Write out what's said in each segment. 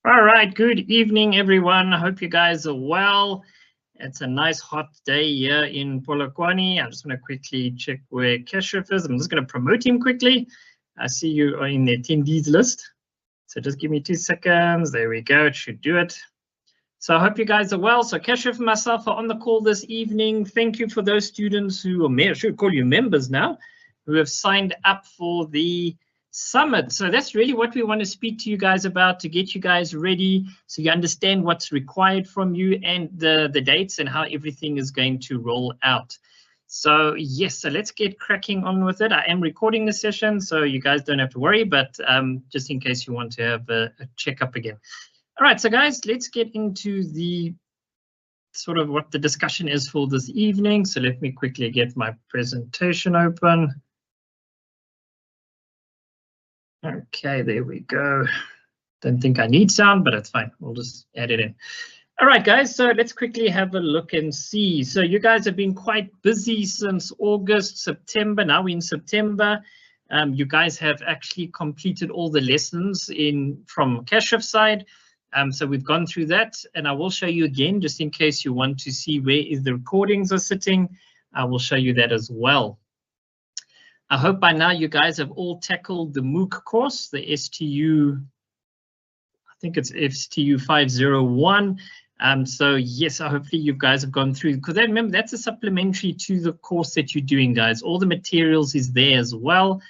All right, good evening, everyone. I hope you guys are well. It's a nice hot day here in Polokwane. I'm just going to quickly check where Keshav is. I'm just going to promote him quickly. I see you are in the attendees list. So just give me 2 seconds. There we go. It should do it. So I hope you guys are well. So Keshav and myself are on the call this evening. Thank you for those students who are, I should call you members now, who have signed up for the summit. So that's really what we want to speak to you guys about, to get you guys ready so you understand what's required from you and the dates and how everything is going to roll out. So yes, so let's get cracking on with it. I am recording the session, so you guys don't have to worry, but just in case you want to have a checkup again. All right, so guys, let's get into the sort of what the discussion is for this evening. So let me quickly get my presentation open. Okay, there we go. Don't think I need sound, but it's fine. We'll just add it in. All right, guys, so let's quickly have a look and see. So you guys have been quite busy since August, September. Now we're in September. You guys have actually completed all the lessons from Keshav's side. So we've gone through that, and I will show you again, just in case you want to see where the recordings are sitting. I will show you that as well. I hope by now you guys have all tackled the MOOC course, the STU, I think it's STU 501. So yes, hopefully you guys have gone through, because remember that's a supplementary to the course that you're doing, guys. All the materials is there as well.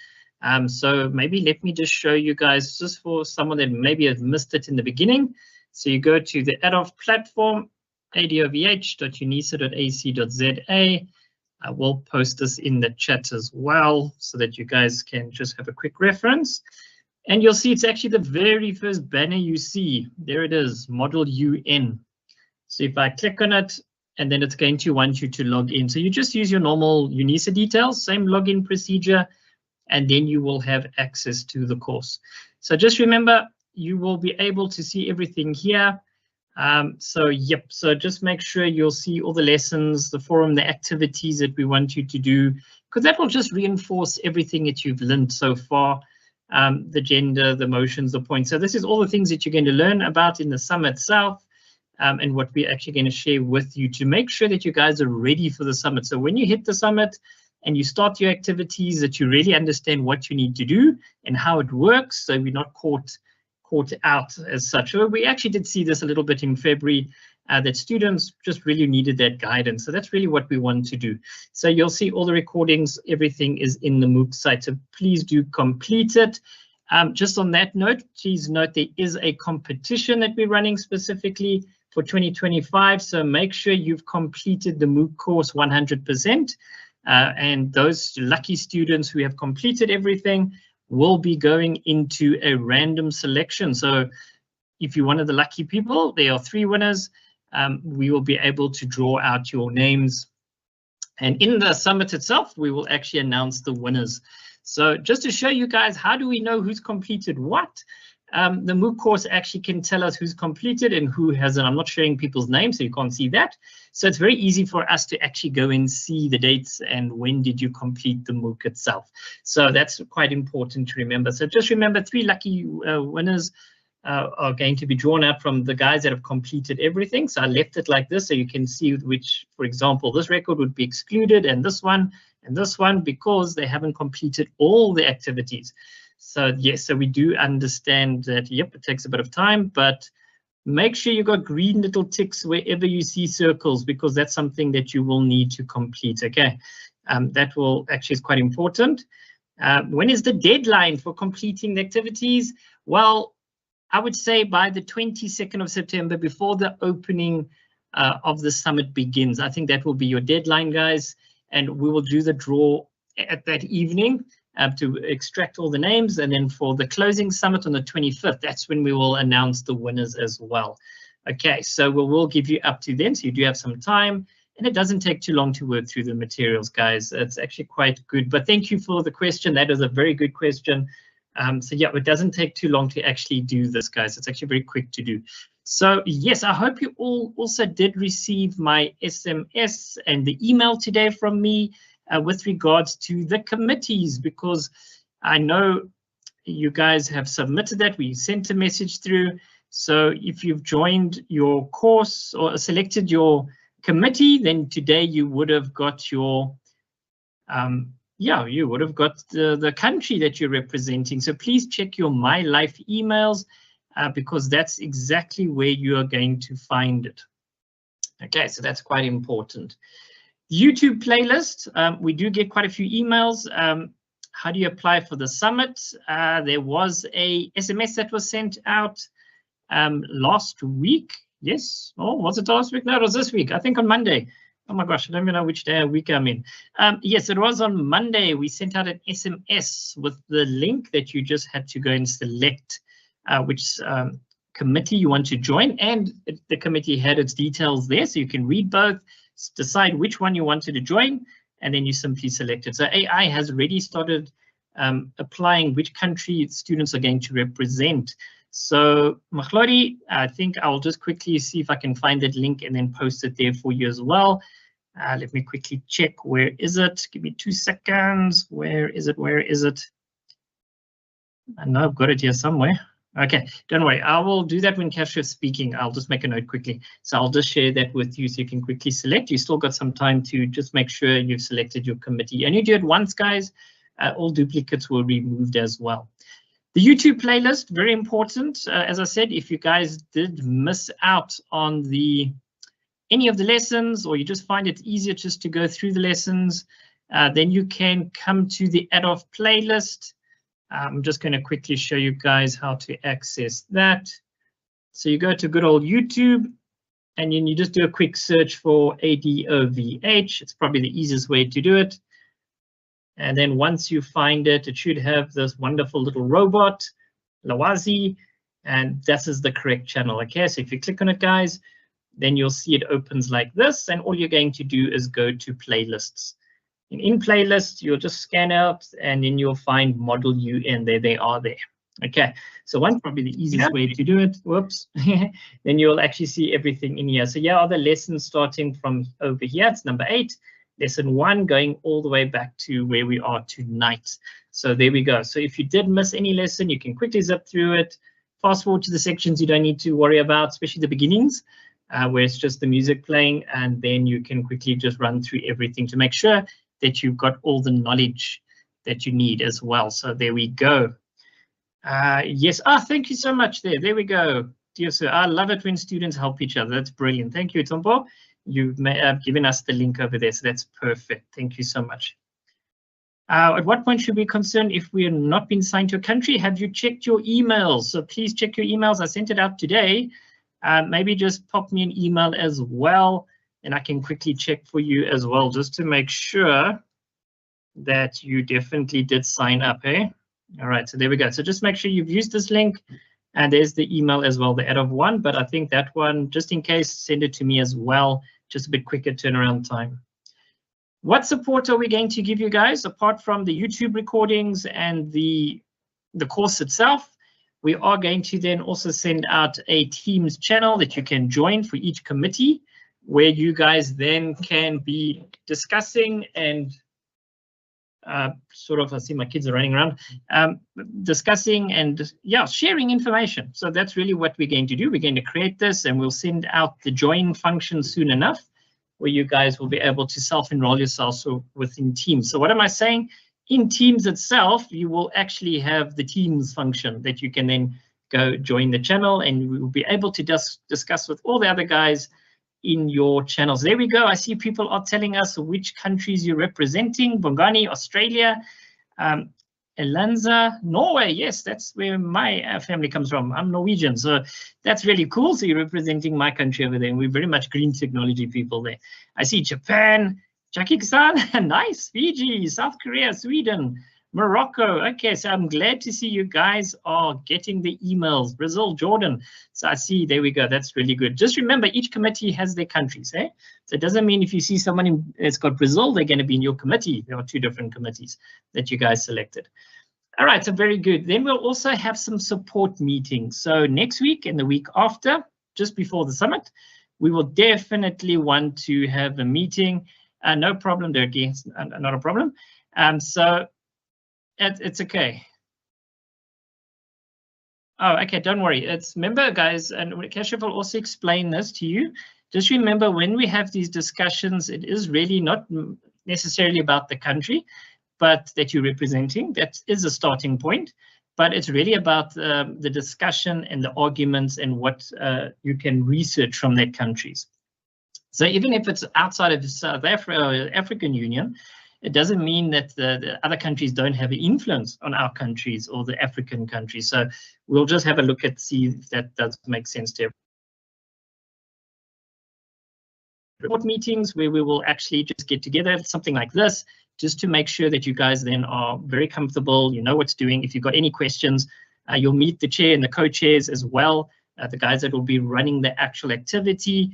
So maybe let me just show you guys, just for someone that maybe has missed it in the beginning. So you go to the ADOF platform, adovh.unisa.ac.za. I will post this in the chat as well so that you guys can just have a quick reference. And you'll see it's actually the very first banner you see. There it is, Model UN. So if I click on it, and then it's going to want you to log in. So you just use your normal UNISA details, same login procedure, and then you will have access to the course. So just remember, you will be able to see everything here. So just make sure you'll see all the lessons, the forum, the activities that we want you to do, because that will just reinforce everything that you've learned so far, the gender, the motions, the points. So this is all the things that you're going to learn about in the summit itself, and what we're actually going to share with you to make sure that you guys are ready for the summit. So when you hit the summit and you start your activities, that you really understand what you need to do and how it works, so we're not caught out as such. So we actually did see this a little bit in February, that students just really needed that guidance. So that's really what we want to do. So you'll see all the recordings, everything is in the MOOC site. So please do complete it. Just on that note, please note there is a competition that we're running specifically for 2025. So make sure you've completed the MOOC course 100%. And those lucky students who have completed everything will be going into a random selection. So if you're one of the lucky people, there are 3 winners. We will be able to draw out your names. And in the summit itself, we will actually announce the winners. So just to show you guys, how do we know who's completed what? The MOOC course actually can tell us who's completed and who hasn't. I'm not showing people's names, so you can't see that. So it's very easy for us to actually go and see the dates and when did you complete the MOOC itself. So that's quite important to remember. So just remember, 3 lucky winners are going to be drawn out from the guys that have completed everything. So I left it like this so you can see which, for example, this record would be excluded and this one, because they haven't completed all the activities. So yes, so we do understand that, yep, it takes a bit of time, but make sure you got green little ticks wherever you see circles, because that's something that you will need to complete, okay? That will actually is quite important. When is the deadline for completing the activities? Well, I would say by the 22nd of September, before the opening of the summit begins. I think that will be your deadline, guys, and we will do the draw at that evening to extract all the names, and then for the closing summit on the 25th, that's when we will announce the winners as well. Okay, so we will give you up to then, so you do have some time, and it doesn't take too long to work through the materials, guys. It's actually quite good, but thank you for the question. That is a very good question. So yeah, it doesn't take too long to actually do this, guys. It's actually very quick to do. So yes, I hope you all also did receive my SMS and the email today from me with regards to the committees, because I know you guys have submitted that. We sent a message through. So if you've joined your course or selected your committee, then today you would have got your you would have got the country that you're representing. So please check your My Life emails because that's exactly where you are going to find it. Okay, so that's quite important. YouTube playlist, we do get quite a few emails. How do you apply for the summit? There was a SMS that was sent out last week. Yes, oh, was it last week? No, it was this week, I think on Monday. Oh my gosh, I don't even know which day of week I'm in. Yes, it was on Monday. We sent out an SMS with the link that you just had to go and select which committee you want to join. And the committee had its details there, so you can read both, decide which one you wanted to join, and then you simply select it. So AI has already started applying which country students are going to represent. So Mahlori, I think I'll just quickly see if I can find that link and then post it there for you as well. Let me quickly check. Where is it? Give me 2 seconds. Where is it? Where is it? I know I've got it here somewhere. Okay, don't worry. I will do that when Kashif's speaking. I'll just make a note quickly. So I'll just share that with you so you can quickly select. You still got some time to just make sure you've selected your committee. And you do it once, guys. All duplicates will be removed as well. The YouTube playlist, very important. As I said, if you guys did miss out on any of the lessons, or you just find it easier just to go through the lessons, then you can come to the Adolf playlist. I'm just going to quickly show you guys how to access that. So you go to good old YouTube, and then you just do a quick search for ADOVH. It's probably the easiest way to do it. And then once you find it, it should have this wonderful little robot, Lawazi, and this is the correct channel. Okay, so if you click on it, guys, then you'll see it opens like this, and all you're going to do is go to playlists. And in playlists, you'll just scan out, and then you'll find Model UN. There they are there. Okay, so one probably the easiest way to do it. Whoops. Then you'll actually see everything in here. So here are the lessons starting from over here. It's number 8. Lesson 1 going all the way back to where we are tonight. So there we go. So if you did miss any lesson, you can quickly zip through it. Fast forward to the sections you don't need to worry about, especially the beginnings, where it's just the music playing, and then you can quickly just run through everything to make sure that you've got all the knowledge that you need as well. So there we go. Yes, thank you so much there. There we go. Dear sir, I love it when students help each other. That's brilliant. Thank you, Tompo. You've given us the link over there, so that's perfect. Thank you so much. At what point should we be concerned if we are not being signed to a country? Have you checked your emails? So please check your emails. I sent it out today. Maybe just pop me an email as well, and I can quickly check for you as well, just to make sure that you definitely did sign up, eh? All right, so there we go. So just make sure you've used this link, and there's the email as well, the add of one, but I think that one, just in case, send it to me as well, just a bit quicker turnaround time. What support are we going to give you guys, apart from the YouTube recordings and the course itself? We are going to then also send out a Teams channel that you can join for each committee, where you guys then can be discussing and sort of, I see my kids are running around, discussing and sharing information. So that's really what we're going to do. We're going to create this, and we'll send out the join function soon enough, where you guys will be able to self-enroll yourselves within Teams. So what am I saying? In Teams itself, you will actually have the Teams function that you can then go join the channel, and we will be able to discuss with all the other guys in your channels. There we go. I see people are telling us which countries you're representing. Bongani, Australia. Elanza, Norway. Yes, that's where my family comes from. I'm Norwegian, so that's really cool. So you're representing my country over there, and we're very much green technology people there. I see Japan, Tajikistan, nice, Fiji, South Korea, Sweden, Morocco. Okay, so I'm glad to see you guys are getting the emails. Brazil, Jordan. So I see, there we go. That's really good. Just remember, each committee has their countries, eh? So it doesn't mean if you see someone that's got Brazil, they're going to be in your committee. There are 2 different committees that you guys selected. All right, so very good. Then we'll also have some support meetings. So next week and the week after, just before the summit, we will definitely want to have a meeting. No problem, Dirkie, not a problem. So it's okay. Oh, okay, don't worry. Remember, guys, and Keshav will also explain this to you. Just remember, when we have these discussions, it is really not necessarily about the country, but that you're representing. That is a starting point, but it's really about the discussion and the arguments and what you can research from their countries. So even if it's outside of South Africa, African Union, it doesn't mean that the other countries don't have an influence on our countries or the African countries. So we'll just have a look at, see if that does make sense to everyone. Report meetings where we will actually just get together, something like this, just to make sure that you guys then are very comfortable, you know what's doing. If you've got any questions, you'll meet the chair and the co-chairs as well, the guys that will be running the actual activity.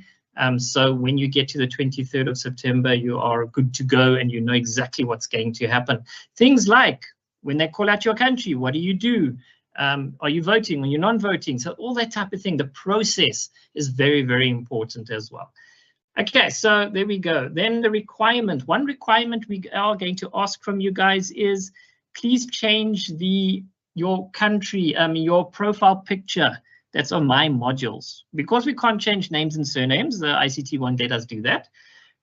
So when you get to the 23rd of September, you are good to go and you know exactly what's going to happen. Things like when they call out your country, what do you do? Are you voting? Are you non-voting? So all that type of thing, the process is very, very important as well. Okay, so there we go. Then the requirement, one requirement we are going to ask from you guys is please change your country, your profile picture that's on my modules. Because we can't change names and surnames, the ICT won't let us do that.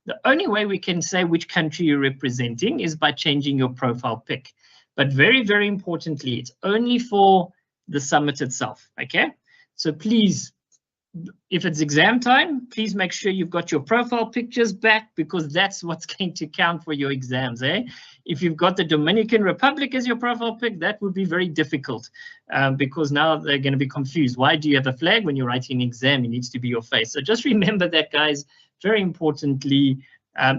The only way we can say which country you're representing is by changing your profile pic. But very, very importantly, it's only for the summit itself, okay? So please if it's exam time, please make sure you've got your profile pictures back, because that's what's going to count for your exams. If you've got the Dominican Republic as your profile pic, that would be very difficult, because now they're going to be confused. Why do you have a flag when you're writing an exam? It needs to be your face. So just remember that, guys. Very importantly,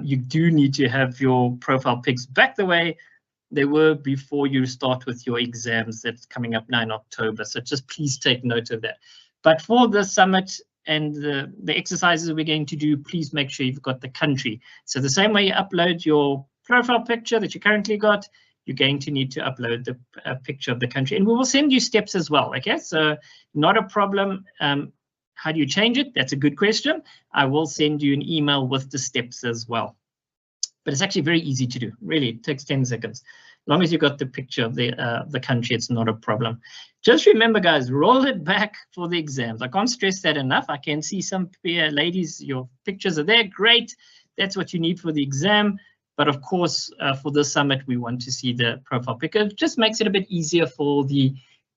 you do need to have your profile pics back the way they were before you start with your exams. That's coming up 9 October. So just please take note of that. But for the summit and the exercises we're going to do, please make sure you've got the country. So the same way you upload your profile picture that you currently got, you're going to need to upload the picture of the country. And we will send you steps as well, okay? So not a problem. How do you change it? That's a good question. I will send you an email with the steps as well. But it's actually very easy to do. Really, it takes 10 seconds. As long as you've got the picture of the country, it's not a problem. Just remember, guys, roll it back for the exams. I can't stress that enough. I can see some ladies, your pictures are there. Great. That's what you need for the exam. But of course, for the summit, we want to see the profile pic. It just makes it a bit easier for the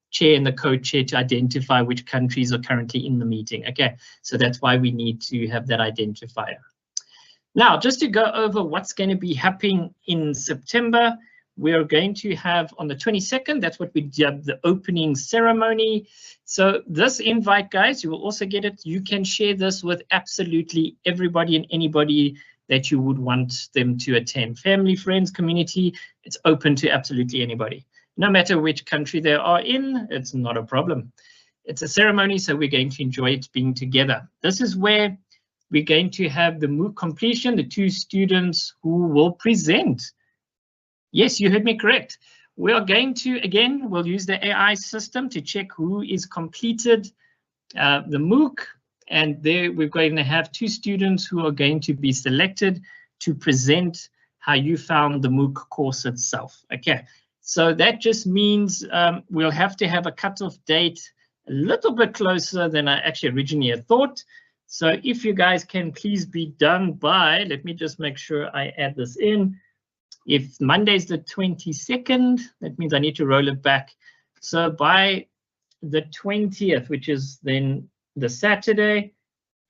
chair and the co-chair to identify which countries are currently in the meeting. Okay, so that's why we need to have that identifier. Now, just to go over what's going to be happening in September, we are going to have on the 22nd, that's what we dub the opening ceremony. So this invite, guys, you will also get it. You can share this with absolutely everybody and anybody that you would want them to attend. Family, friends, community, it's open to absolutely anybody. No matter which country they are in, it's not a problem. It's a ceremony, so we're going to enjoy it being together. This is where we're going to have the MOOC completion, the 2 students who will present. Yes, you heard me correct. We are going to, again, we'll use the AI system to check who is completed the MOOC. And there we're going to have 2 students who are going to be selected to present how you found the MOOC course itself. Okay, so that just means we'll have to have a cutoff date a little bit closer than I actually originally had thought. So if you guys can please be done by, let me just make sure I add this in. If Monday's the 22nd, that means I need to roll it back. So by the 20th, which is then the Saturday,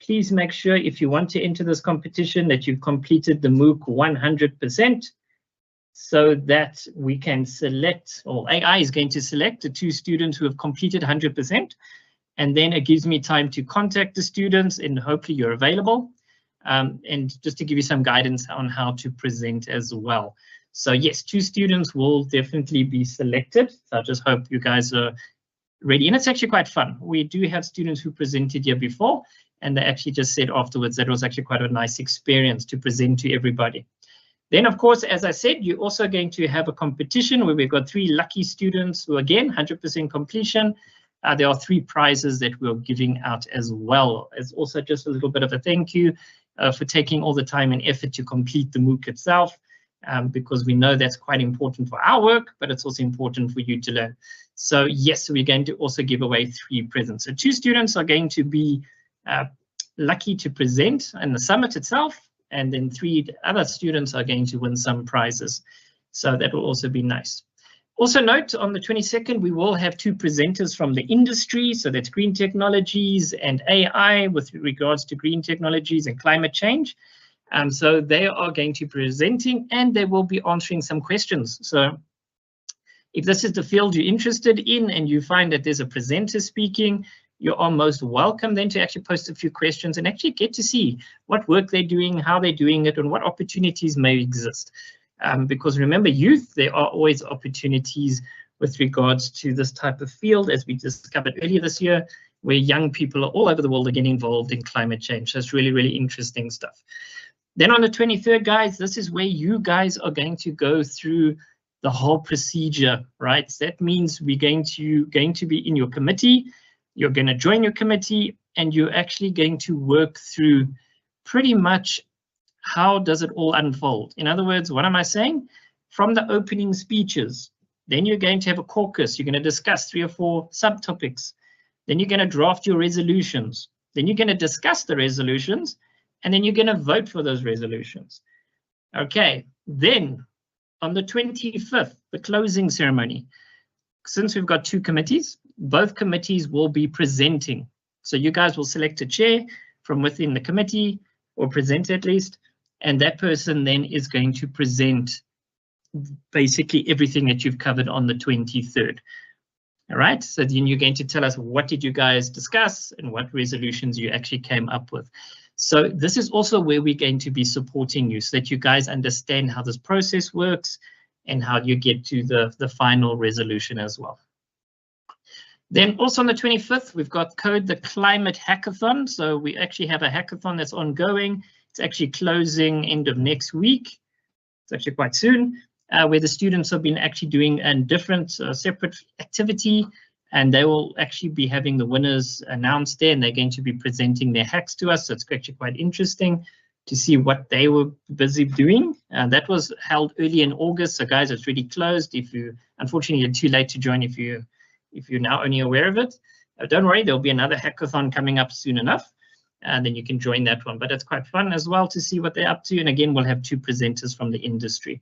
please make sure if you want to enter this competition that you've completed the MOOC 100%, so that we can select, or AI is going to select the 2 students who have completed 100%. And then it gives me time to contact the students, and hopefully you're available. And just to give you some guidance on how to present as well. So yes, 2 students will definitely be selected. So I just hope you guys are ready. And it's actually quite fun. We do have students who presented here before, and they actually just said afterwards that it was actually quite a nice experience to present to everybody. Then, of course, as I said, you're also going to have a competition where we've got 3 lucky students who, again, 100% completion. There are 3 prizes that we're giving out as well. It's also just a little bit of a thank you for taking all the time and effort to complete the MOOC itself, because we know that's quite important for our work, but it's also important for you to learn. So yes, we're going to also give away 3 presents. So 2 students are going to be lucky to present in the summit itself, and then 3 other students are going to win some prizes. So that will also be nice. Also note, on the 22nd, we will have 2 presenters from the industry. So that's green technologies and AI with regards to green technologies and climate change. So they are going to be presenting, and they will be answering some questions. So if this is the field you're interested in and you find that there's a presenter speaking, you are most welcome then to actually post a few questions and actually get to see what work they're doing, how they're doing it, and what opportunities may exist. Because remember, youth, there are always opportunities with regards to this type of field, as we discovered earlier this year, where young people all over the world are getting involved in climate change. So it's really, really interesting stuff. Then on the 23rd, guys, this is where you guys are going to go through the whole procedure, right? So that means we're going to be in your committee. You're going to join your committee, and you're actually going to work through pretty much how does it all unfold. In other words, what am I saying? From the opening speeches, then you're going to have a caucus. You're going to discuss 3 or 4 subtopics. Then you're going to draft your resolutions. Then you're going to discuss the resolutions, and then you're going to vote for those resolutions. Okay, then on the 25th, the closing ceremony. Since we've got 2 committees, both committees will be presenting. So you guys will select a chair from within the committee, or present at least, and that person then is going to present basically everything that you've covered on the 23rd. All right, so then you're going to tell us what did you guys discuss and what resolutions you actually came up with. So this is also where we're going to be supporting you so that you guys understand how this process works and how you get to the final resolution as well. Then also on the 25th, we've got Code the Climate Hackathon. So we actually have a hackathon that's ongoing. It's actually closing end of next week. It's actually quite soon, where the students have been actually doing a different separate activity, and they will actually be having the winners announced there, and they're going to be presenting their hacks to us. So it's actually quite interesting to see what they were busy doing. That was held early in August. So guys, it's really closed. If you, unfortunately, you're too late to join if you're now only aware of it. Don't worry, there'll be another hackathon coming up soon enough, and then you can join that one. But it's quite fun as well to see what they're up to. And again, we'll have 2 presenters from the industry.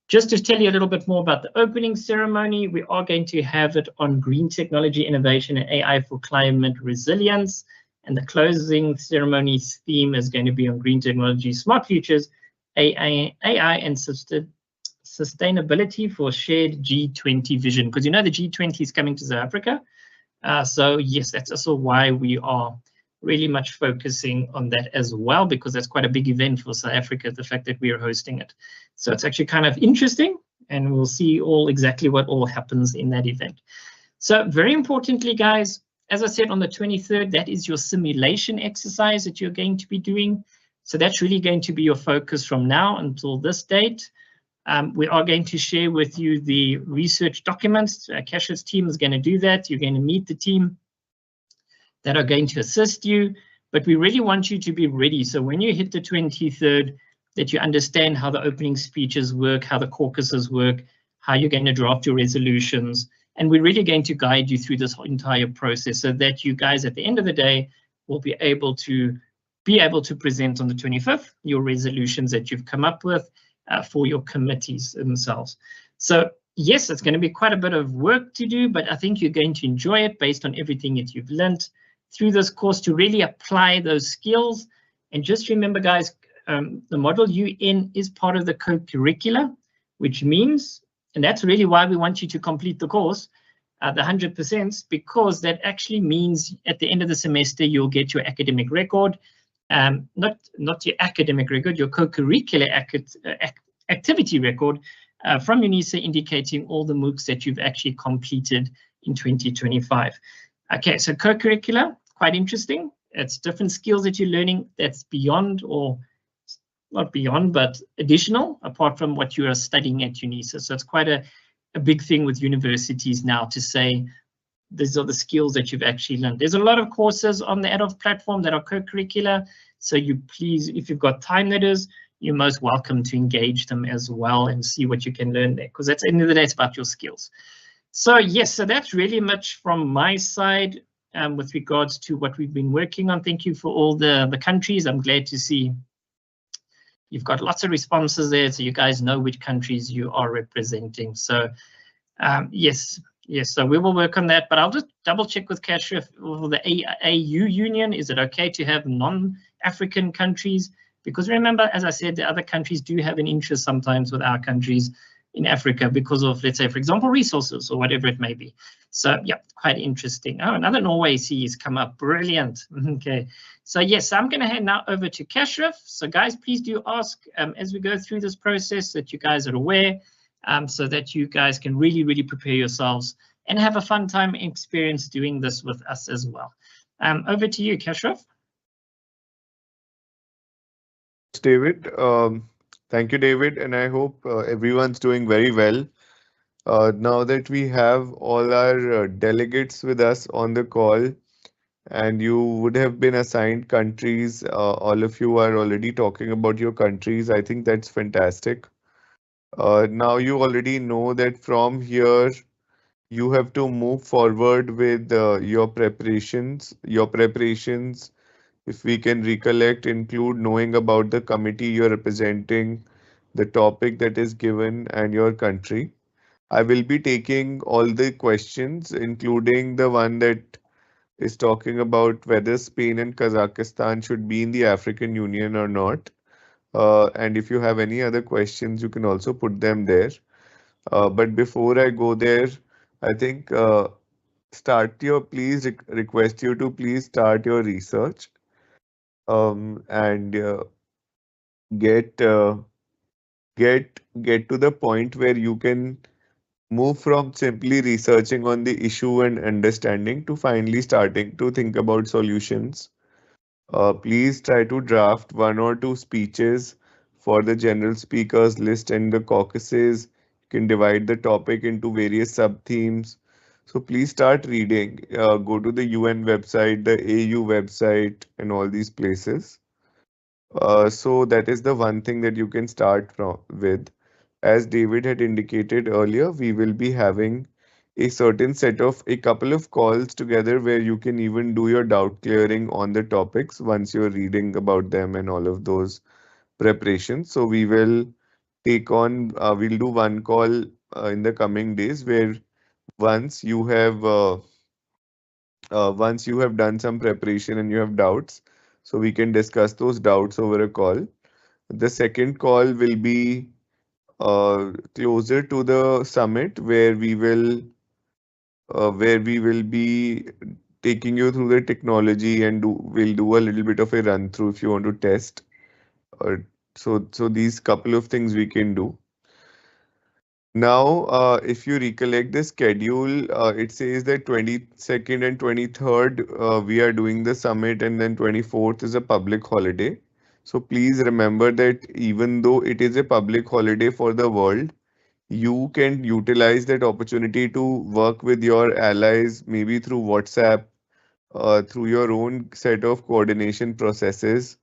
Just to tell you a little bit more about the opening ceremony, we are going to have it on green technology innovation and AI for climate resilience. And the closing ceremony theme is going to be on green technology, smart futures, AI and sustainability for shared G20 vision. Because you know the G20 is coming to South Africa. So yes, that's also why we are really much focusing on that as well, because that's quite a big event for South Africa, the fact that we are hosting it. So it's actually kind of interesting, and we'll see exactly what all happens in that event. So very importantly, guys, as I said on the 23rd, that is your simulation exercise that you're going to be doing. So that's really going to be your focus from now until this date. We are going to share with you the research documents. Cash's team is going to do that. You're going to meet the team that are going to assist you, but we really want you to be ready. So when you hit the 23rd, that you understand how the opening speeches work, how the caucuses work, how you're going to draft your resolutions, and we're really going to guide you through this entire process so that you guys at the end of the day will be able to present on the 25th your resolutions that you've come up with for your committees themselves. So yes, it's going to be quite a bit of work to do, but I think you're going to enjoy it based on everything that you've learned through this course to really apply those skills. And just remember, guys, the Model UN is part of the co-curricula, which means, and that's really why we want you to complete the course, the 100%, because that actually means at the end of the semester, you'll get your academic record, not your academic record, your co-curricular activity record from UNISA, indicating all the MOOCs that you've actually completed in 2025. Okay, so co-curricular, quite interesting. It's different skills that you're learning that's beyond, or not beyond, but additional, apart from what you are studying at UNISA. So it's quite a big thing with universities now to say, these are the skills that you've actually learned. There's a lot of courses on the Adolf platform that are co-curricular. So you please, if you've got time, that is, you're most welcome to engage them as well and see what you can learn there, because at the end of the day, it's about your skills. So yes, so that's really much from my side with regards to what we've been working on. Thank you for all the countries. I'm glad to see you've got lots of responses there, so you guys know which countries you are representing. So yes, so we will work on that, but I'll just double check with Cash for the AU union. Is it okay to have non-African countries? Because remember, as I said, the other countries do have an interest sometimes with our countries in Africa because of, let's say, for example, resources or whatever it may be. So yeah, quite interesting. Oh, another Norway Sea has come up. Brilliant. Okay. So yes, I'm going to hand now over to Kashraf. So guys, please do ask as we go through this process that you guys are aware, so that you guys can really, really prepare yourselves and have a fun time experience doing this with us as well. Over to you, Kashraf. David. Thank you, David, and I hope everyone's doing very well. Now that we have all our delegates with us on the call, and you would have been assigned countries, all of you are already talking about your countries. I think that's fantastic. Now you already know that from here, you have to move forward with your preparations. If we can recollect, include knowing about the committee you're representing, the topic that is given, and your country. I will be taking all the questions, including the one that is talking about whether Spain and Kazakhstan should be in the African Union or not. And if you have any other questions, you can also put them there. But before I go there, I think please request you to please start your research and get get to the point where you can move from simply researching on the issue and understanding to finally starting to think about solutions. Please try to draft one or two speeches for the general speakers list and the caucuses. You can divide the topic into various sub-themes. So please start reading. Go to the UN website, the AU website, and all these places. So that is the one thing that you can start from with. As David had indicated earlier, we will be having a couple of calls together where you can even do your doubt clearing on the topics once you're reading about them and all of those preparations. So we'll do one call in the coming days where once you have once you have done some preparation and you have doubts, so we can discuss those doubts over a call. The second call will be closer to the summit where we will be taking you through the technology and we'll do a little bit of a run through if you want to test. Uh, so these couple of things we can do. Now, if you recollect the schedule, it says that 22nd and 23rd we are doing the summit, and then 24th is a public holiday. So please remember that even though it is a public holiday for the world, you can utilize that opportunity to work with your allies, maybe through WhatsApp, through your own set of coordination processes,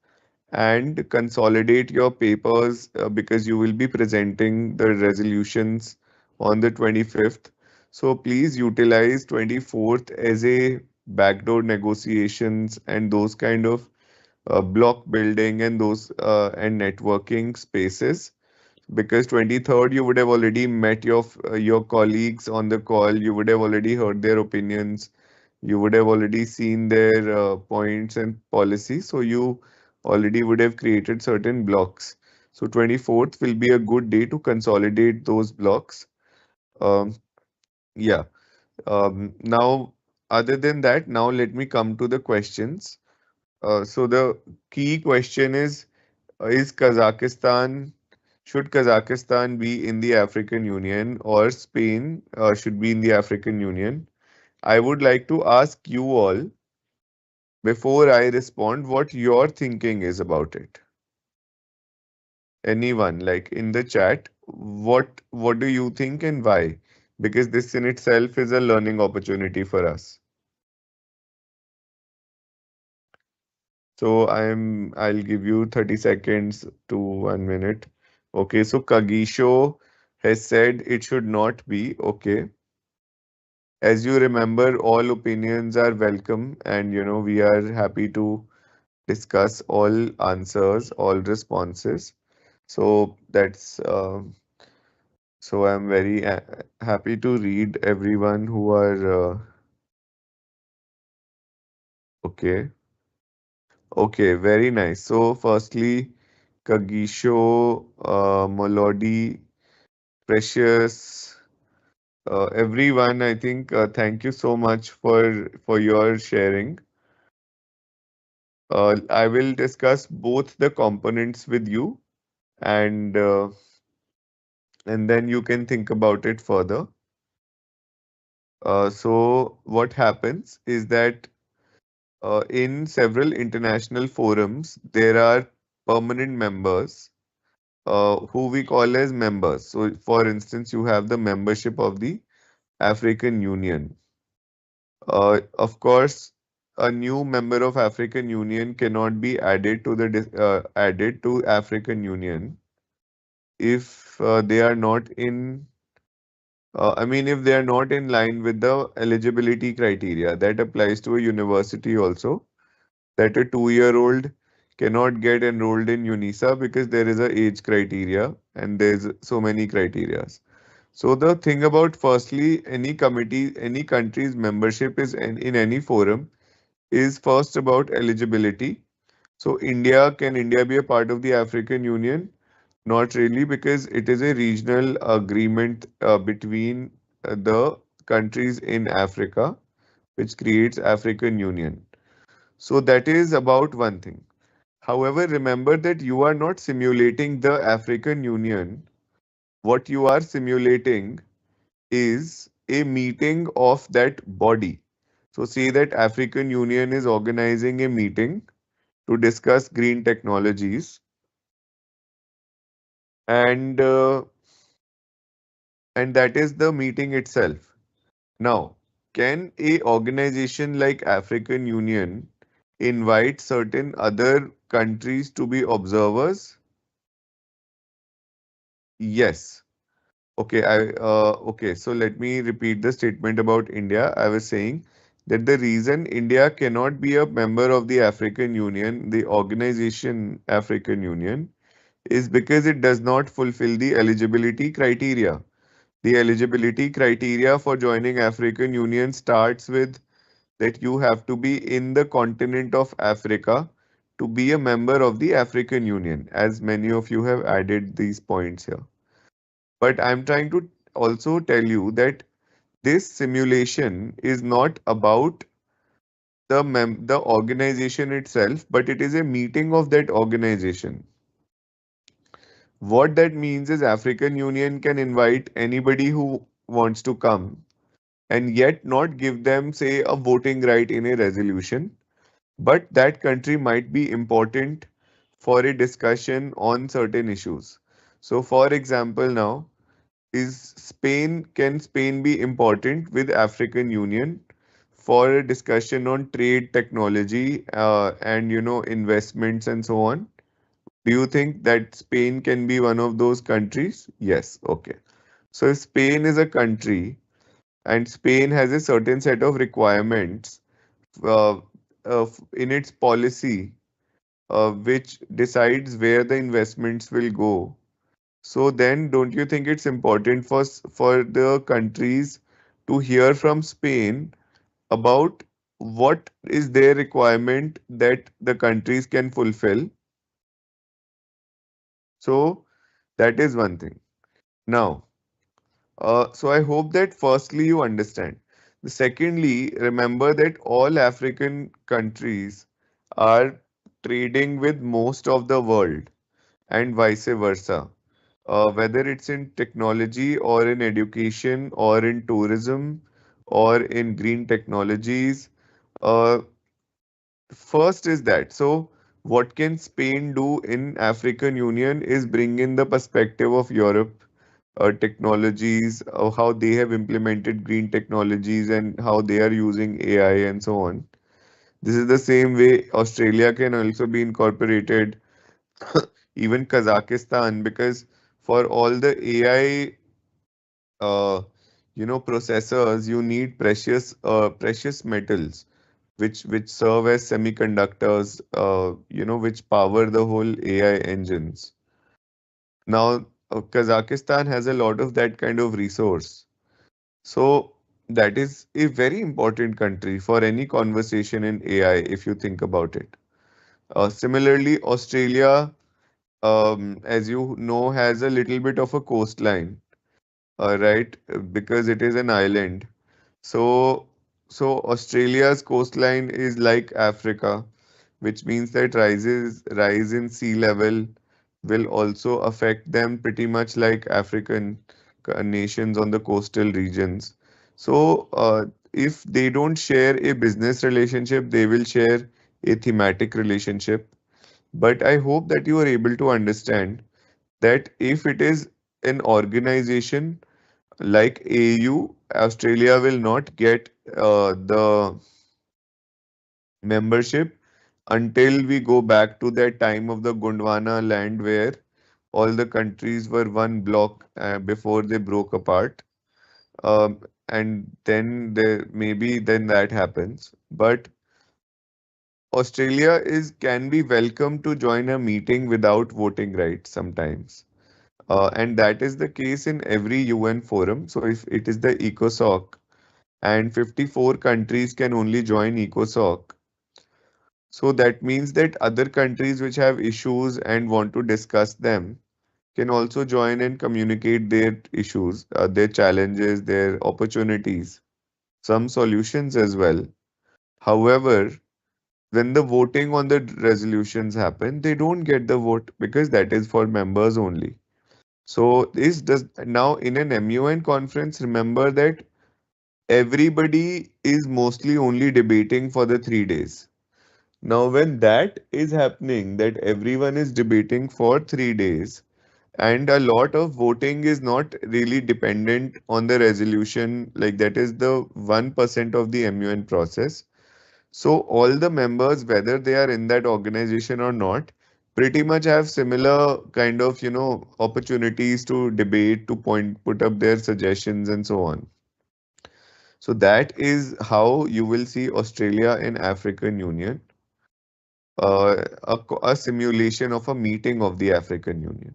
and consolidate your papers because you will be presenting the resolutions on the 25th. So please utilize 24th as a backdoor negotiations and those kind of block building and those and networking spaces, because 23rd you would have already met your colleagues on the call, you would have already heard their opinions, you would have already seen their points and policies, so you already would have created certain blocks. So 24th will be a good day to consolidate those blocks. um, yeah. Now, other than that, now let me come to the questions. So the key question is Kazakhstan should Kazakhstan be in the African Union or Spain should be in the African Union? I would like to ask you all, before I respond, what your thinking is about it. Anyone, like in the chat, what do you think and why? Because this in itself is a learning opportunity for us. So I'll give you 30 seconds to 1 minute. Okay, so Kagisho has said it should not be. Okay. As you remember, all opinions are welcome, and we are happy to discuss all answers, all responses. So so I'm very happy to read everyone who are okay. Okay, very nice. So firstly, Kagisho, Molody, Precious, everyone, I think thank you so much for your sharing. I will discuss both the components with you, and then you can think about it further. So what happens is that in several international forums, there are permanent members who we call as members. So for instance, you have the membership of the African Union. Of course, a new member of African Union cannot be added to added to African Union if they are not in I mean, if they are not in line with the eligibility criteria. That applies to a university also, that a 2-year-old cannot get enrolled in UNISA because there is a age criteria and there's so many criterias. So the thing about, firstly, any committee, any country's membership is in any forum is first about eligibility. So can India be a part of the African Union? Not really, because it is a regional agreement between the countries in Africa, which creates African Union. So that is about one thing. However, remember that you are not simulating the African Union. What you are simulating is a meeting of that body. So say that African Union is organizing a meeting to discuss green technologies, and that is the meeting itself. Now, can a organization like African Union invite certain other countries to be observers? Yes. Okay, so let me repeat the statement about India. I was saying that the reason India cannot be a member of the African Union, the organization African Union, is because it does not fulfill the eligibility criteria. The eligibility criteria for joining African Union starts with that you have to be in the continent of Africa to be a member of the African Union, as many of you have added these points here. But I'm trying to also tell you that this simulation is not about the organization itself, but it is a meeting of that organization. What that means is African Union can invite anybody who wants to come and yet not give them, say, a voting right in a resolution. But that country might be important for a discussion on certain issues. So, for example, now, can Spain be important with African Union for a discussion on trade, technology, and investments and so on? Do you think that Spain can be one of those countries? Yes. Okay. So if Spain is a country and Spain has a certain set of requirements uh, in its policy, which decides where the investments will go. So then, don't you think it's important for the countries to hear from Spain about what is their requirement that the countries can fulfill? So that is one thing. Now, so I hope that firstly you understand. Secondly, remember that all African countries are trading with most of the world and vice versa. Whether it's in technology or in education or in tourism or in green technologies. Uh, First is that. So, what can Spain do in African Union is bring in the perspective of Europe technologies, how they have implemented green technologies and how they are using AI and so on. This is the same way Australia can also be incorporated, even Kazakhstan, because for all the AI uh, processors, you need precious metals which serve as semiconductors, which power the whole AI engines. Now, Kazakhstan has a lot of that kind of resource. So that is a very important country for any conversation in AI, if you think about it. Similarly, Australia, as you know, has a little bit of a coastline, right? Because it is an island. So, so Australia's coastline is like Africa, which means that rise in sea level will also affect them pretty much like African nations on the coastal regions. So, if they don't share a business relationship, they will share a thematic relationship. But I hope that you are able to understand that if it is an organization like AU, Australia will not get the membership until we go back to that time of the Gondwana land where all the countries were one block before they broke apart. And then there maybe then that happens. But Australia is can be welcome to join a meeting without voting rights sometimes. And that is the case in every UN forum. So if it is the ECOSOC and 54 countries can only join ECOSOC, So that means that other countries which have issues and want to discuss them can also join and communicate their issues, their challenges, their opportunities, some solutions as well. However, when the voting on the resolutions happen, they don't get the vote because that is for members only. So this does now in an MUN conference, remember that everybody is mostly only debating for the 3 days. Now, when that is happening, that everyone is debating for 3 days, and a lot of voting is not really dependent on the resolution, like that is the 1% of the MUN process. So all the members, whether they are in that organization or not, pretty much have similar kind of, opportunities to debate, to put up their suggestions and so on. So that is how you will see Australia and African Union, a simulation of a meeting of the African Union.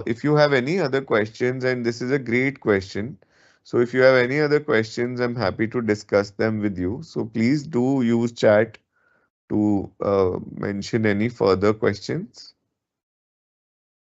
If you have any other questions, and this is a great question, so if you have any other questions, I'm happy to discuss them with you. So please do use chat to mention any further questions.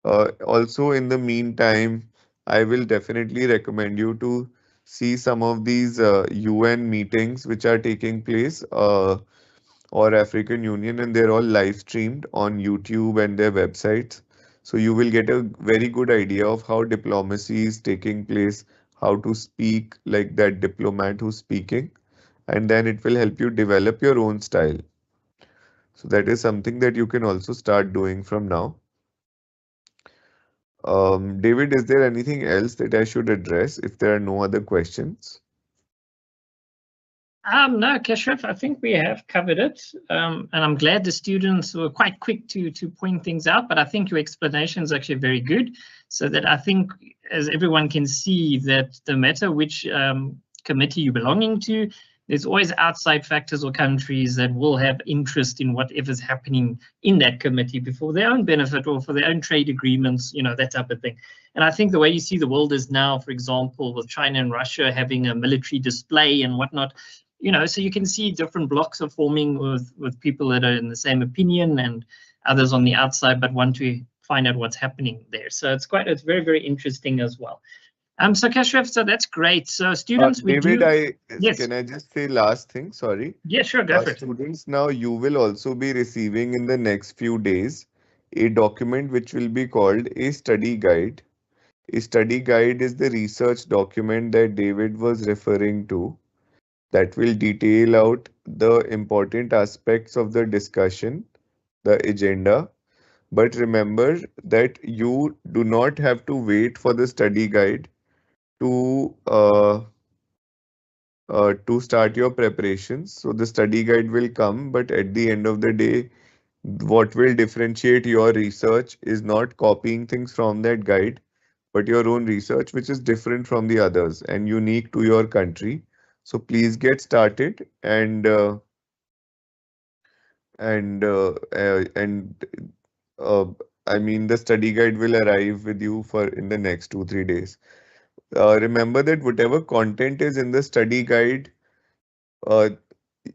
Also, in the meantime, I will definitely recommend you to see some of these UN meetings which are taking place, or African Union, and they're all live streamed on YouTube and their websites. So you will get a very good idea of how diplomacy is taking place, how to speak like that diplomat who's speaking, and then it will help you develop your own style. So that is something that you can also start doing from now. David, is there anything else that I should address if there are no other questions? No, Keshav, I think we have covered it. And I'm glad the students were quite quick to point things out, but I think your explanation is actually very good. So that I think as everyone can see that no matter which committee you're belonging to, there's always outside factors or countries that will have interest in whatever's happening in that committee for their own benefit or for their own trade agreements, that type of thing. And I think the way you see the world is now, for example, with China and Russia having a military display and whatnot, so you can see different blocks are forming with people that are in the same opinion and others on the outside, but want to find out what's happening there. So it's very, very interesting as well. So Keshav, so that's great. So students, David, yes. Can I just say last thing? Sorry. Yeah, sure, go for it. Students, now you will also be receiving in the next few days a document which will be called a study guide. A study guide is the research document that David was referring to, that will detail out the important aspects of the discussion, the agenda. But remember that you do not have to wait for the study guide to start your preparations. So the study guide will come, but at the end of the day, what will differentiate your research is not copying things from that guide, but your own research, which is different from the others and unique to your country. So please get started, and and uh, uh, and uh, I mean, the study guide will arrive with you for in the next 2-3 days. Remember that whatever content is in the study guide, uh,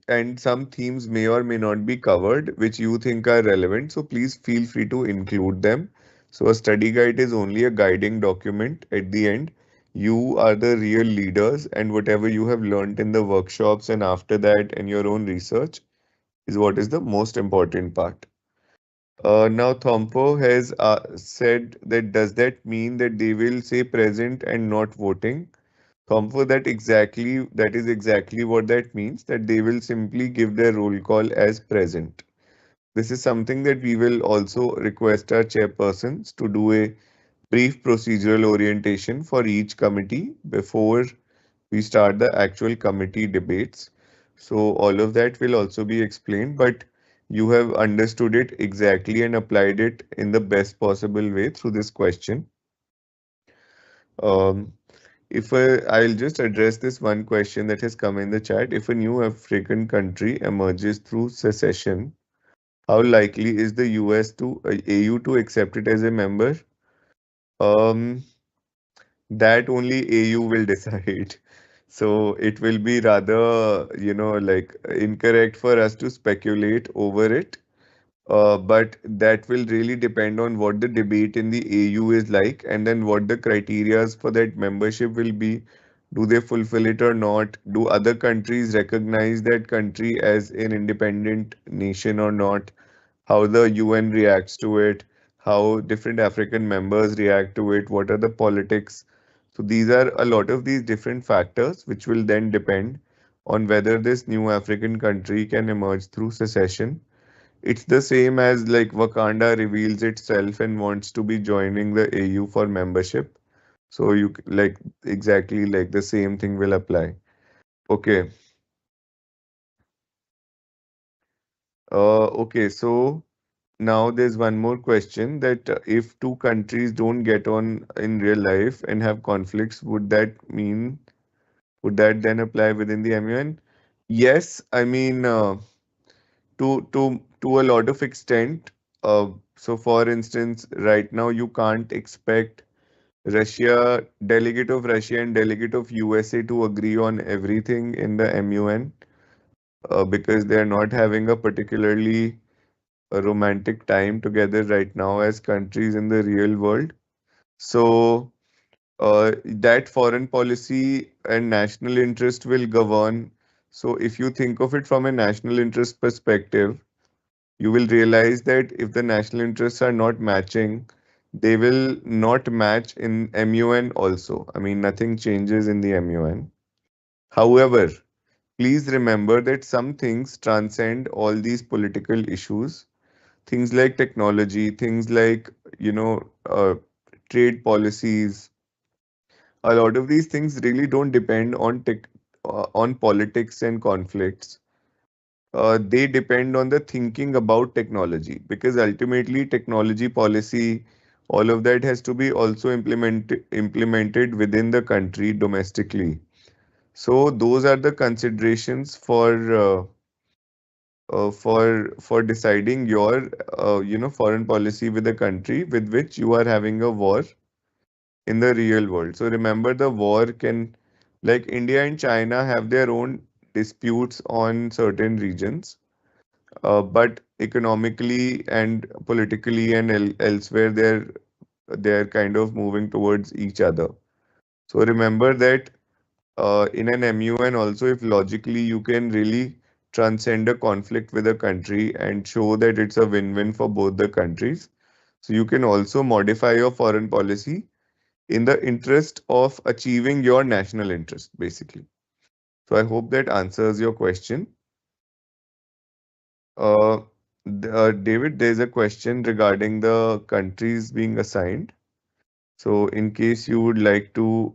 and some themes may or may not be covered, which you think are relevant. So please feel free to include them. So a study guide is only a guiding document. At the end, you are the real leaders, and whatever you have learned in the workshops and after that and your own research is what is the most important part. Now Thompo has said that does that mean that they will say present and not voting? Thompo, that is exactly what that means, that they will simply give their roll call as present. This is something that we will also request our chairpersons to do a brief procedural orientation for each committee before we start the actual committee debates. So all of that will also be explained, but you have understood it exactly and applied it in the best possible way through this question. Um, I'll just address this one question that has come in the chat. If a new African country emerges through secession, how likely is the AU to accept it as a member? Um, that only AU will decide. So it will be rather, like incorrect for us to speculate over it. But that will really depend on what the debate in the AU is like, and then what the criterias for that membership will be. Do they fulfill it or not? Do other countries recognize that country as an independent nation or not? How the UN reacts to it, how different African members react to it, what are the politics. So these are a lot of these different factors which will then depend on whether this new African country can emerge through secession. It's the same as like Wakanda reveals itself and wants to be joining the AU for membership. So like exactly like the same thing will apply. Okay. Okay, so now there's one more question that if two countries don't get on in real life and have conflicts, would that then apply within the MUN? Yes, I mean to a lot of extent. So for instance, right now you can't expect delegate of Russia and delegate of USA to agree on everything in the MUN because they're not having a particularly a romantic time together right now as countries in the real world. So that foreign policy and national interest will govern. So if you think of it from a national interest perspective, you will realize that if the national interests are not matching, they will not match in MUN also. I mean, nothing changes in the MUN. However, please remember that some things transcend all these political issues. Things like technology, things like, you know, uh, trade policies, a lot of these things really don't depend on politics and conflicts. They depend on the thinking about technology because ultimately technology policy, all of that has to be also implemented within the country domestically. So those are the considerations for deciding your foreign policy with a country with which you are having a war in the real world. So remember, the war can, like India and China have their own disputes on certain regions, but economically and politically and elsewhere, they're kind of moving towards each other. So remember that in an MUN also, if logically you can really transcend a conflict with a country and show that it's a win-win for both the countries, so you can also modify your foreign policy in the interest of achieving your national interest, basically. So I hope that answers your question. Uh, David, there's a question regarding the countries being assigned. So in case you would like to,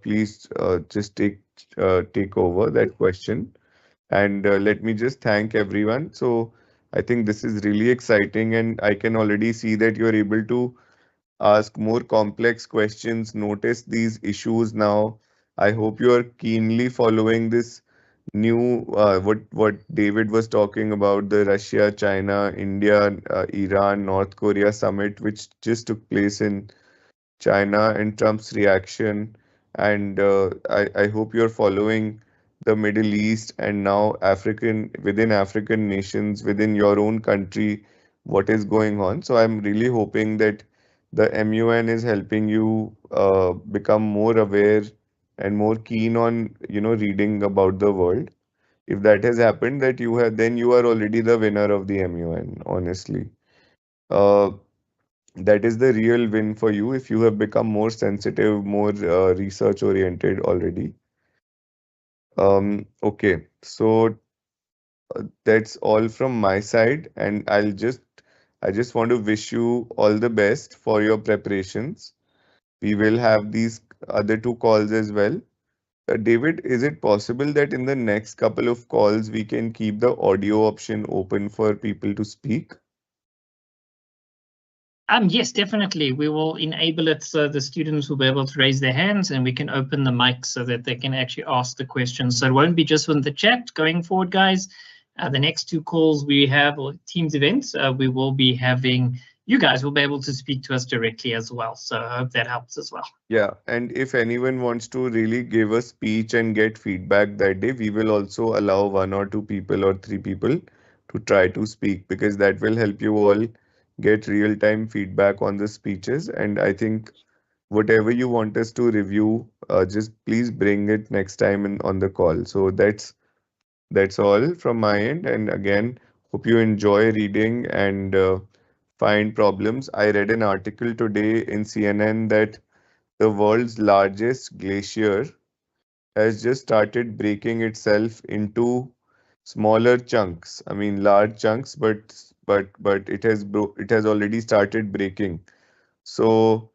please just take over that question. And let me just thank everyone. So I think this is really exciting, and I can already see that you're able to ask more complex questions, notice these issues now. I hope you are keenly following this new what David was talking about, the Russia, China, India, Iran, North Korea summit, which just took place in China, and Trump's reaction. And I hope you're following the Middle East and now within African nations, within your own country, what is going on. So I'm really hoping that the MUN is helping you become more aware and more keen on, reading about the world. If that has happened, then you are already the winner of the MUN, honestly. Uh, that is the real win for you if you have become more sensitive, more research oriented already. Okay, so that's all from my side, and I just want to wish you all the best for your preparations. We will have these other two calls as well. David, is it possible that in the next couple of calls we can keep the audio option open for people to speak? Yes, definitely. We will enable it so the students will be able to raise their hands and we can open the mic so that they can actually ask the questions. So it won't be just in the chat going forward, guys. The next two calls we have, or Teams events, we will be having you guys will be able to speak to us directly as well. So I hope that helps as well. Yeah, and if anyone wants to really give a speech and get feedback that day, we will also allow 1 or 2 people or 3 people to try to speak, because that will help you all get real-time feedback on the speeches. And I think whatever you want us to review, just please bring it next time on the call. So that's all from my end. And again, hope you enjoy reading and find problems. I read an article today in CNN that the world's largest glacier has just started breaking itself into smaller chunks. I mean, large chunks, but it has already started breaking. So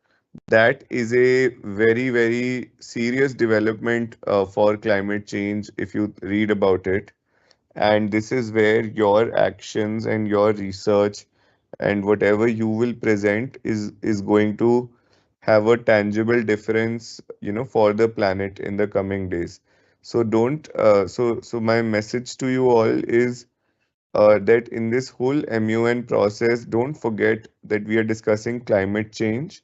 that is a very serious development for climate change if you read about it. And this is where your actions and your research and whatever you will present is going to have a tangible difference, for the planet in the coming days. So don't so my message to you all is that in this whole MUN process, don't forget that we are discussing climate change,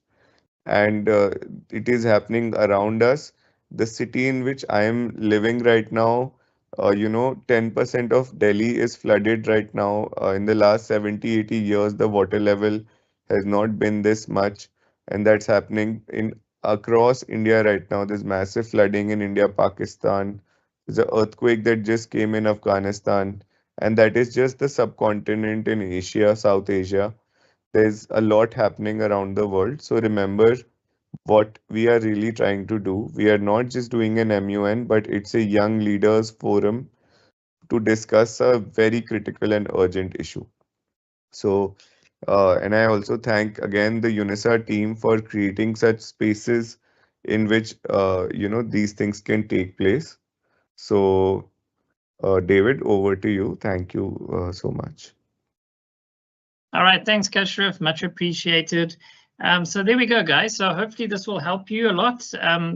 and it is happening around us. The city in which I am living right now, 10% of Delhi is flooded right now. In the last 70, 80 years, the water level has not been this much, and that's happening in across India right now. There's massive flooding in India, Pakistan. There's an earthquake that just came in Afghanistan, and that is just the subcontinent in Asia, South Asia. There's a lot happening around the world. So remember what we are really trying to do. We are not just doing an MUN, but it's a young leaders forum to discuss a very critical and urgent issue. So, and I also thank again the UNISA team for creating such spaces in which, these things can take place. So, David, over to you. Thank you so much. All right, thanks, Kashraf, much appreciated. So there we go, guys. So hopefully this will help you a lot.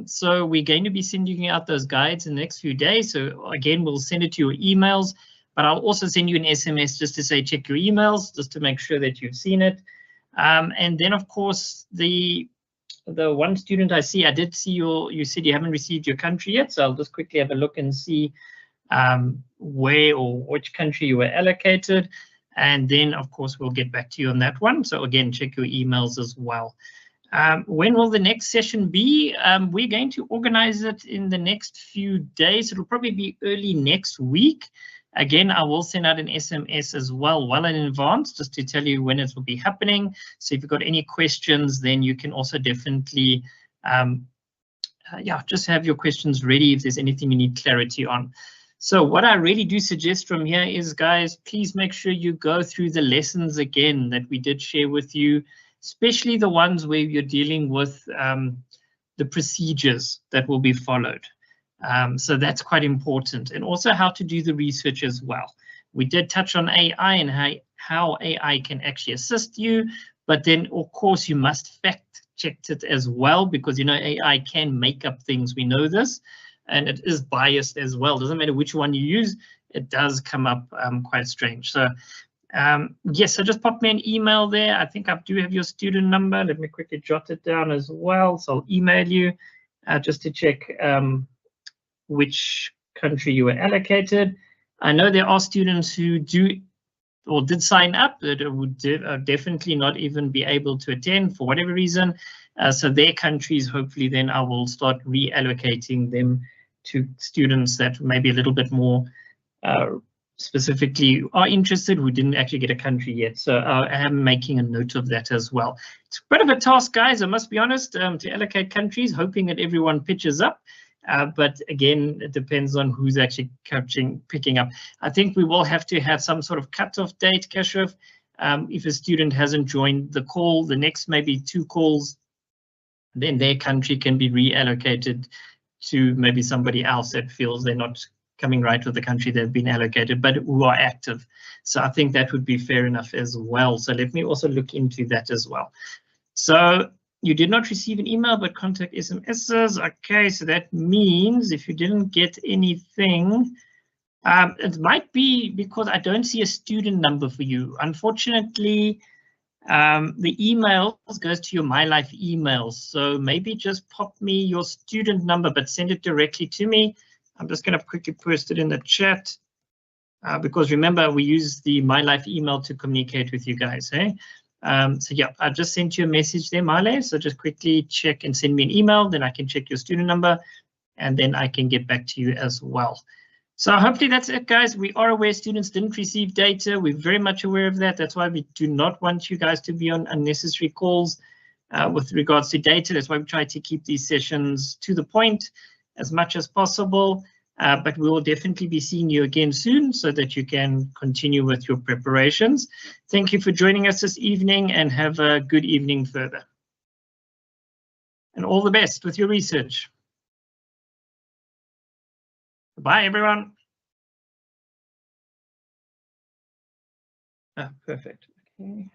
So we're going to be sending out those guides in the next few days. So again, we'll send it to your emails, but I'll also send you an SMS just to say check your emails, just to make sure that you've seen it. And then, of course, the one student I see, I did see you said you haven't received your country yet. So I'll just quickly have a look and see where or which country you were allocated. And then, of course, we'll get back to you on that one. So again, check your emails as well. When will the next session be? We're going to organize it in the next few days. It'll probably be early next week. Again, I will send out an SMS as well in advance, just to tell you when it will be happening. So if you've got any questions, then you can also definitely, just have your questions ready if there's anything you need clarity on. So what I really do suggest from here is, guys, please make sure you go through the lessons again that we did share with you, especially the ones where you're dealing with the procedures that will be followed. So that's quite important, and also how to do the research as well. We did touch on AI and how AI can actually assist you, but then, of course, you must fact check it as well, because, AI can make up things. We know this. And it is biased as well. Doesn't matter which one you use, it does come up quite strange. So yes, so just pop me an email there. I think I do have your student number. Let me quickly jot it down as well. So I'll email you just to check which country you were allocated. I know there are students who did sign up that would definitely not even be able to attend for whatever reason. So their countries, hopefully then I will start reallocating them to students that maybe a little bit more specifically are interested, who didn't actually get a country yet. So I am making a note of that as well. It's a bit of a task, guys, I must be honest, to allocate countries, hoping that everyone pitches up. But again, it depends on who's actually picking up. I think we will have to have some sort of cutoff date, Kashraf. If a student hasn't joined the call, the next maybe 2 calls, then their country can be reallocated to maybe somebody else that feels they're not coming right with the country they've been allocated, but who are active. So I think that would be fair enough as well. So let me also look into that as well. So you did not receive an email, but contact SMSs. Okay, so that means if you didn't get anything, it might be because I don't see a student number for you. Unfortunately, The emails goes to your MyLife emails. So maybe just pop me your student number, but send it directly to me. I'm just going to quickly post it in the chat because remember, we use the MyLife email to communicate with you guys. So yeah, I just sent you a message there, Myle. So just quickly check and send me an email. Then I can check your student number and then I can get back to you as well. So hopefully that's it, guys. We are aware students didn't receive data. We're very much aware of that. That's why we do not want you guys to be on unnecessary calls with regards to data. That's why we try to keep these sessions to the point as much as possible. But we will definitely be seeing you again soon so that you can continue with your preparations. Thank you for joining us this evening and have a good evening further. And all the best with your research. Bye, everyone. Perfect. Okay.